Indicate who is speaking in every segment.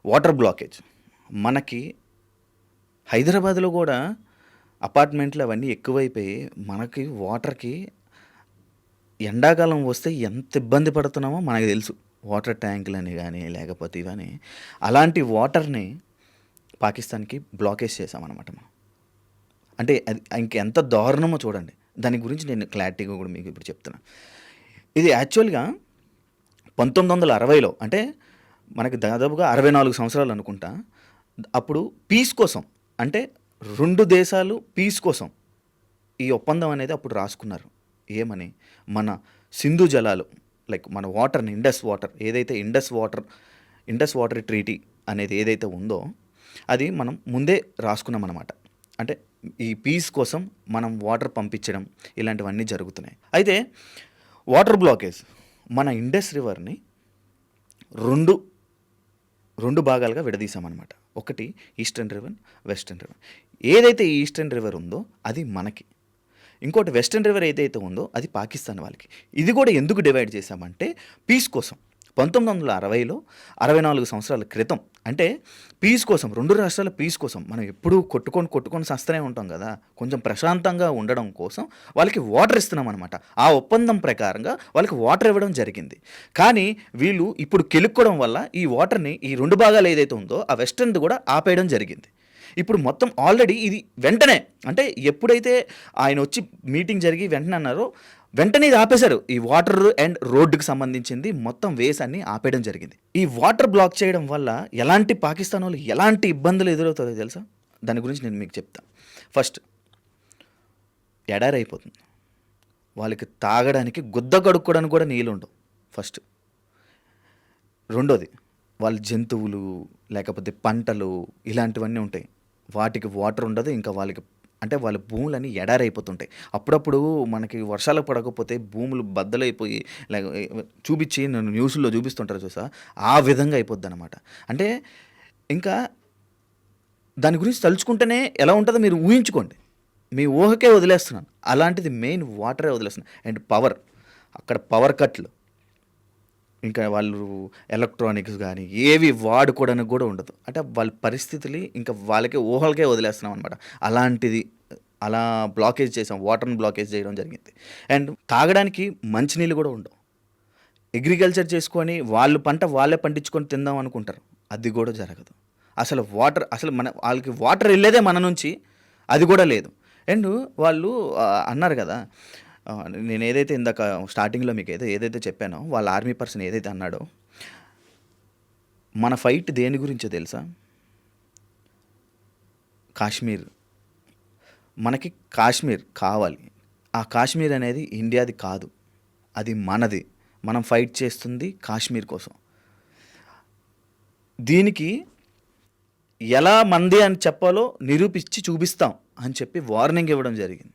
Speaker 1: Water blockage మనకి హైదరాబాద్లో కూడా అపార్ట్మెంట్లు అవన్నీ ఎక్కువైపోయి మనకి వాటర్కి ఎండాకాలం వస్తే ఎంత ఇబ్బంది పడుతున్నామో మనకు తెలుసు. వాటర్ ట్యాంకులని కానీ లేకపోతే ఇవని అలాంటి వాటర్ని పాకిస్తాన్కి బ్లాకేజ్ చేసామన్నమాట మనం. అంటే అది ఇంకెంత దారుణమో చూడండి. దాని గురించి నేను క్లారిటీగా కూడా మీకు ఇప్పుడు చెప్తున్నా. ఇది యాక్చువల్గా 1960లో అంటే మనకి దాదాపుగా 64 సంవత్సరాలు అనుకుంటా. అప్పుడు పీస్ కోసం అంటే 2 దేశాలు పీస్ కోసం ఈ ఒప్పందం అనేది అప్పుడు రాసుకున్నారు. ఏమని? మన సింధు జలాలు లైక్ మన వాటర్ని ఇండస్ వాటర్ ట్రీటీ అనేది ఏదైతే ఉందో అది మనం ముందే రాసుకున్నాం అన్నమాట. అంటే ఈ పీస్ కోసం మనం వాటర్ పంపించడం ఇలాంటివన్నీ జరుగుతున్నాయి. అయితే వాటర్ బ్లాకేజ్ మన ఇండస్ రివర్ని రెండు భాగాలుగా విడదీసామన్నమాట. ఒకటి ఈస్టర్న్ రివర్, వెస్టర్న్ రివర్. ఏదైతే ఈస్టర్న్ రివర్ ఉందో అది మనకి, ఇంకోటి వెస్టర్న్ రివర్ ఏదైతే ఉందో అది పాకిస్తాన్ వాళ్ళకి. ఇది కూడా ఎందుకు డివైడ్ చేశామంటే పీస్ కోసం. 1960లో 64 సంవత్సరాల క్రితం అంటే పీస్ కోసం, 2 రాష్ట్రాల పీస్ కోసం. మనం ఎప్పుడూ కొట్టుకొని సస్తనే ఉంటాం కదా. కొంచెం ప్రశాంతంగా ఉండడం కోసం వాళ్ళకి వాటర్ ఇస్తున్నాం అనమాట. ఆ ఒప్పందం ప్రకారంగా వాళ్ళకి వాటర్ ఇవ్వడం జరిగింది. కానీ వీళ్ళు ఇప్పుడు కెలుక్కోవడం వల్ల ఈ వాటర్ని ఈ 2 భాగాలు ఏదైతే ఉందో ఆ వెస్టర్న్ది కూడా ఆపేయడం జరిగింది. ఇప్పుడు మొత్తం ఆల్రెడీ ఇది వెంటనే అంటే ఎప్పుడైతే ఆయన వచ్చి మీటింగ్ జరిగి వెంటనే అన్నారో వెంటనే ఇది ఆపేశారు. ఈ వాటర్ అండ్ రోడ్డుకి సంబంధించింది మొత్తం వేస్ అన్ని ఆపేయడం జరిగింది. ఈ వాటర్ బ్లాక్ చేయడం వల్ల పాకిస్తాన్ వాళ్ళు ఎలాంటి ఇబ్బందులు ఎదురవుతుందో తెలుసా? దాని గురించి నేను మీకు చెప్తాను. ఫస్ట్, ఎడారి అయిపోతుంది. వాళ్ళకి తాగడానికి గుద్ద కడుక్కోవడానికి కూడా నీళ్ళు ఉండవు ఫస్ట్. రెండోది, వాళ్ళ జంతువులు లేకపోతే పంటలు ఇలాంటివన్నీ ఉంటాయి, వాటికి వాటర్ ఉండదు. ఇంకా వాళ్ళ భూములన్నీ ఎడారైపోతుంటాయి. అప్పుడప్పుడు మనకి వర్షాలు పడకపోతే భూములు బద్దలైపోయి చూపించి నన్ను న్యూస్లో చూపిస్తుంటారు చూసా, ఆ విధంగా అయిపోద్ది అనమాట. అంటే ఇంకా దాని గురించి తలుచుకుంటేనే ఎలా ఉంటుందో మీరు ఊహించుకోండి. మీ ఊహకే వదిలేస్తున్నాను. అలాంటిది మెయిన్ వాటరే వదిలేస్తున్నాను. అండ్ అక్కడ పవర్ కట్లు, ఇంకా వాళ్ళు ఎలక్ట్రానిక్స్ కానీ ఏవి వాడుకోవడానికి కూడా ఉండదు. అంటే వాళ్ళ పరిస్థితులు ఇంకా వాళ్ళకే ఊహలకే వదిలేస్తున్నాం అనమాట. అలా బ్లాకేజ్ చేసాం, వాటర్ని బ్లాకేజ్ చేయడం జరిగింది. అండ్ తాగడానికి మంచినీళ్ళు కూడా ఉండవు. అగ్రికల్చర్ చేసుకొని వాళ్ళు పంట వాళ్ళే పండించుకొని తిందాం అనుకుంటారు, అది కూడా జరగదు. అసలు వాళ్ళకి వాటర్ వెళ్ళేదే మన నుంచి, అది కూడా లేదు. అండ్ వాళ్ళు అన్నారు కదా, నేను ఏదైతే ఇందాక స్టార్టింగ్లో మీకు ఏదైతే చెప్పానో వాళ్ళ ఆర్మీ పర్సన్ ఏదైతే అన్నాడో, మన ఫైట్ దేని గురించో తెలుసా? కాశ్మీర్. మనకి కాశ్మీర్ కావాలి. ఆ కాశ్మీర్ అనేది ఇండియాది కాదు, అది మనది. మనం ఫైట్ చేస్తుంది కాశ్మీర్ కోసం. దీనికి ఎలా మంది అని చెప్పాలో నిరూపించి చూపిస్తాం అని చెప్పి వార్నింగ్ ఇవ్వడం జరిగింది.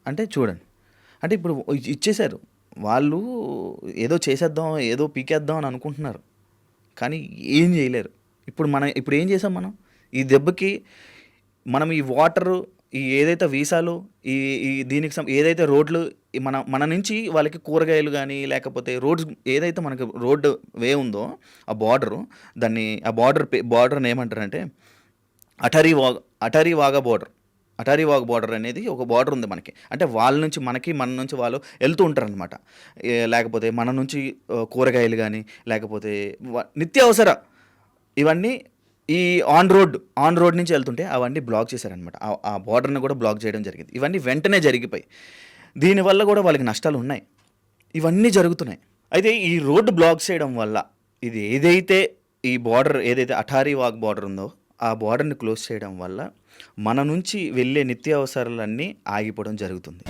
Speaker 1: అంటే చూడండి, అంటే ఇప్పుడు ఇచ్చేశారు. వాళ్ళు ఏదో చేసేద్దాం, ఏదో పీకేద్దాం అని అనుకుంటున్నారు, కానీ ఏం చేయలేరు. ఇప్పుడు ఏం చేసాం మనం? ఈ దెబ్బకి మనం ఈ వాటరు, ఈ ఏదైతే వీసాలు, ఈ దీనికి ఏదైతే రోడ్లు, మన నుంచి వాళ్ళకి కూరగాయలు కానీ లేకపోతే రోడ్స్ ఏదైతే మనకి రోడ్డు వే ఉందో ఆ బార్డరు, ఆ బార్డర్ని ఏమంటారంటే అటరీ వాగా బార్డర్ అనేది ఒక బార్డర్ ఉంది మనకి. అంటే వాళ్ళ నుంచి మనకి, మన నుంచి వాళ్ళు వెళ్తూ ఉంటారు అనమాట. లేకపోతే మన నుంచి కూరగాయలు కానీ లేకపోతే నిత్యావసర ఇవన్నీ ఈ ఆన్ రోడ్ నుంచి వెళ్తుంటే అవన్నీ బ్లాక్ చేశారనమాట. ఆ బార్డర్ని కూడా బ్లాక్ చేయడం జరిగింది. ఇవన్నీ వెంటనే జరిగిపోయి దీనివల్ల కూడా వాళ్ళకి నష్టాలు ఉన్నాయి. ఇవన్నీ జరుగుతున్నాయి. అయితే ఈ రోడ్డు బ్లాక్ చేయడం వల్ల ఇది ఏదైతే ఈ బార్డర్ ఏదైతే అటారీ వాగ్ బార్డర్ ఉందో ఆ బార్డర్ని క్లోజ్ చేయడం వల్ల మన నుంచి వెళ్ళే నిత్యావసరాలన్నీ ఆగిపోవడం జరుగుతుంది.